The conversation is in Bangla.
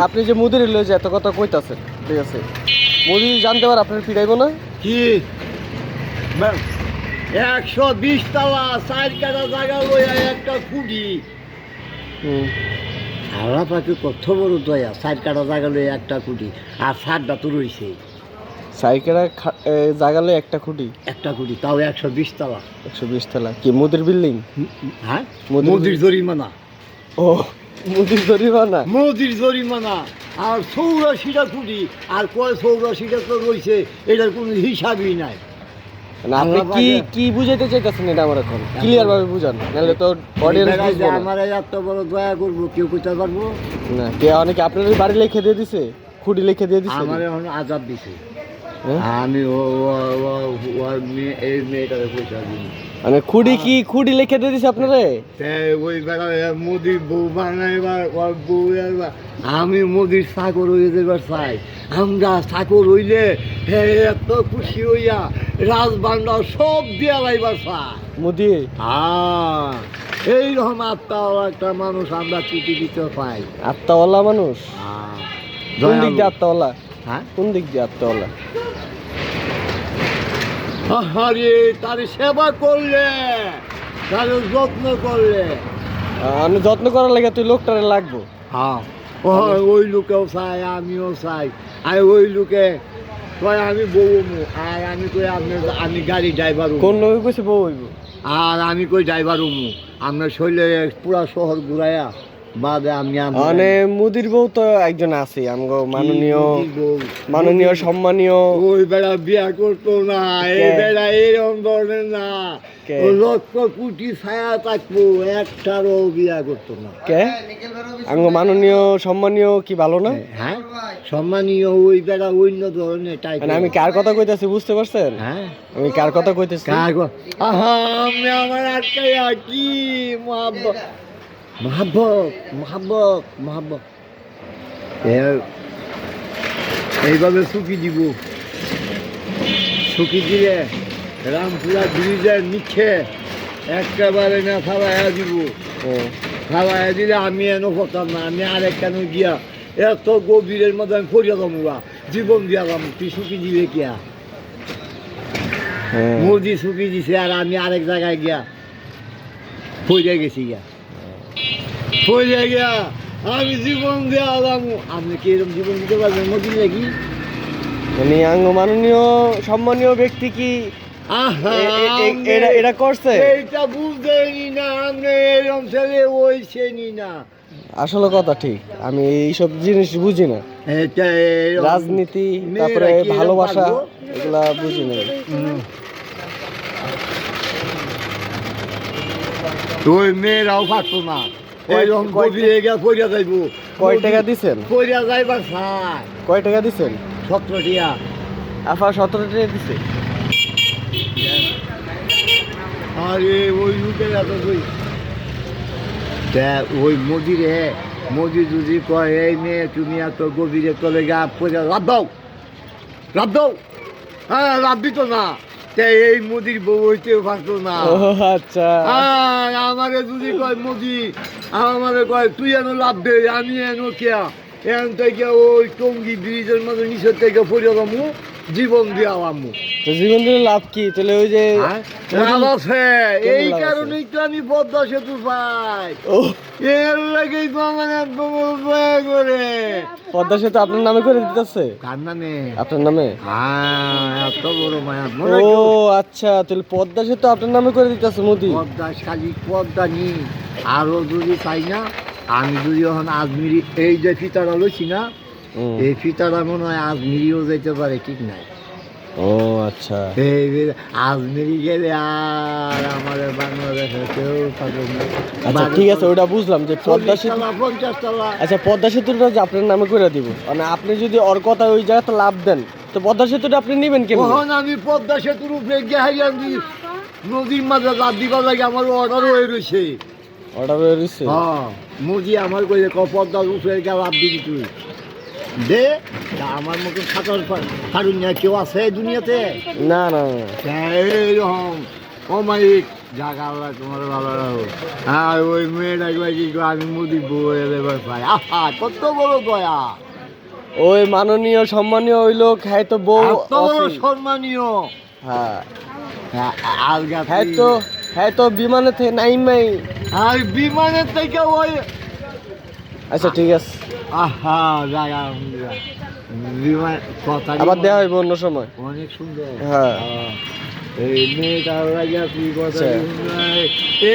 আপনি যে মুদির লয়ে যে এত কথা কইতাছেন, ঠিক আছে, মুদি জানতে পার আপনার পিটাইবো না? কি 120 তলা 4 কাটা জায়গা লইয়া একটা কুড়ি আল্লাহ পাকে কত বড় দয়া 4 কাটা জায়গা লইয়া একটা কুড়ি আর 7টা তো রইছে সাইকেরা জাগালে একটা খুঁটি, একটা কুড়ি তাও 120 তলা 120 তলা। কি মুদির বিল্ডিং? হ্যাঁ মোদির জরিমানা। ও মুদির জরিমানা, মোদির জরিমানা। আর 84টা কুড়ি আর কয় 84টা তো রইছে, এটার কোনো হিসাবই নাই। মানে আপনি কি কি বুঝাইতে চাইতেছেন এটা আমার এখন ক্লিয়ার ভাবে বুঝান, নাহলে তো অডিয়েন্স বুঝবে না। আমার এত বড় দয়া করবো কেউ কইতে পারবো না? কে অনেকে আপনার বাড়ি লিখে দিয়ে দিছে, খুঁটি লিখে দিয়ে দিছে? আমার এখন আজাদ দিছে। আমি এই মেয়েটাকে পয়সা দিই মানে খুঁটি কি খুঁটি লিখে দিয়ে দিছে আপনারে? ওই বেড়া মোদির বউ বানাইবার ওর বউ আমি মোদির চাকর হয়ে যাবার চাই। আমরা চাকর হইলে এত খুশি হইয়া রাজবান্ডা সব দিয়া লাইবার চাই মোদি। হ্যাঁ এইরকম আত্মাওয়ালা একটা মানুষ আমরা পৃথিবীতে পাই। আত্মাওয়ালা মানুষ? কোন দিক দিয়ে আত্মাওয়ালা? হ্যাঁ কোন দিক দিয়ে আত্মাওয়ালা? আরে তার সেবা করলে, তার যত্ন করলে। আমি যত্ন করার লাগে তুই লোকটারে লাগবো। হ্যাঁ ওই লোকেও চাই, আমিও চাই। আর ওই লোকে কয় আমি বউমু, আর আমি কই আমি গাড়ি ড্রাইভার। কোন লোকে কইছে বউ হইব? আর আমি কই ড্রাইভার মু। আপনার শৈলে পুরা শহর ঘুরাইয়া বাদে আমি মানে মুদির বউ তো একজন আছে আমগো মাননীয় সম্মানীয়। ওই বেড়া বিয়া করতো না, এই বেড়া এরকম ধরনের না। লক্ষ কোটি ছায়া থাকবো, একটারও বিয়া করতো না। কে আমগো মাননীয় সম্মানীয় কি ভালো না? হ্যাঁ সম্মানীয় ওই বেড়া অন্য ধরনের টাইপ। মানে আমি কার কথা কইতাছি বুঝতে পারছেন? হ্যাঁ আমি কার কথা কইতেছি? আমি আমার আটকাইয়া কি মহাব্বত মহাব্বত মহাব্বত মহাব্বত এইভাবে চুকি দিব। চুকি দিলে রামপুরা ব্রিজের নিচে একেবারে না খাওয়াইয়া দিব। খাওয়াইয়া দিলে আমি এনো করতাম না, আমি আরেক কেন গিয়া এত গভীরের মধ্যে আমি পড়িয়া যাবো, জীবন দিয়া যাবো। তুই চুকি দিবে কিয়া মুরগি চুকি দিছে, আর আমি আরেক জায়গায় গিয়া পড়ে গেছি গিয়া পড়ে গিয়া আমি জীবন দেওয়া যাবো। আপনি কি এরকম জীবন দিতে পারবেন মোদির লাগি? মানে মাননীয় সম্মানীয় ব্যক্তি কি এটা করছে? এইটা বুঝতেনি না, আপনি এরকম ছেলে ওই চেনি না। আসলে কথা ঠিক, আমি এইসব জিনিস বুঝি না। রাজনীতি তারপরে ভালোবাসা এগুলা বুঝি না। ওই মেয়েরাও পারতো না, পড়িয়া যাইব। কয় টাকা দিছেন? পড়িয়া যাইবার চাই। কয় টাকা দিছেন? 17 টিয়া। আফা 17 টাকা দিছে। আরে ওই লোকের এত ওই মোদিরে মোদি যদি কয় এই মেয়ে তুমি এত গভীরে চলে গা পড়ে লাভ দাও, লাভ দাও। হ্যাঁ লাভ দিত না, এই মোদির বউ হইতেও পারতো না। আচ্ছা আমারে যদি কয় মোদি, আমারে কয় তুই এনো লাভ দে, আমি এনো কেয়া এন থেকে ওই টঙ্গি ব্রিজের মধ্যে নিচের থেকে পড়ে যাবো, জীবন দিয়ে আলামু। তো জীবন দিলে লাভ কি? তাহলে ওই যে লাভ আছে, এই কারণেই তো আমি পদ্মা সেতু পাই। এর লাগেই তো আমার এত বড় দয়া করে। পদ্মা সেতু আপনার নামে করে দিতেছে? কার নামে? আপনার নামে। এত বড় মায়া। ও আচ্ছা, তাহলে পদ্মা সেতু আপনার নামে করে দিতেছে মোদি? পদ্মা খালি পদ্মা নি, আরো যদি চাই না, আমি যদি এখন আজমিরি এই যে ফিতাটা লইছি না, এই ফিতাটা মনে হয় আজমিরিও যেতে পারে, ঠিক নাই? ও আচ্ছা, এই আজমিরি গেলে আর আমাদের বাংলাদেশে কেউ পাবে না। আচ্ছা ঠিক আছে, ওটা বুঝলাম যে পদ্মা সেতু 50 তলা। আচ্ছা পদ্মা সেতুটা যে আপনার নামে করে দিব, মানে আপনি যদি ওর কথা ওই জায়গাতে লাভ দেন, তো পদ্মা সেতুটা আপনি নেবেন কেন? তখন আমি পদ্মা সেতুর উপরে গিয়ে নদীর মাঝে লাভ দিবার লাগে আমার অর্ডার হয়ে রয়েছে। অর্ডার হয়ে রয়েছে? হ্যাঁ মোদি আমার কইলে পদ্মার উপরে গিয়ে লাভ দিবি তুই দে। আমার মতন সাঁতার কারণ কেউ আছে দুনিয়াতে? না না এইরকম অমায়িক যাক আল্লাহ তোমার ভালো রাখো। আর ওই মেয়েটা কি আমি মুদি বউ এবার পাই, আহা কত বড় দয়া, ওই মাননীয় সম্মানীয় ওই লোক হ্যাঁ তো বউ এত বড় অসীম। সম্মানীয়। হ্যাঁ আলগা হ্যাঁ তো বিমানে থেকে নাইমাই। আর বিমানের থেকে ওই আচ্ছা ঠিক আছে, আহা জায়গা বিমান কথা আবার দেওয়া হইব অন্য সময়। অনেক সুন্দর। হ্যাঁ। এই মেয়েটা কি কথা আচ্ছা। শুনবে?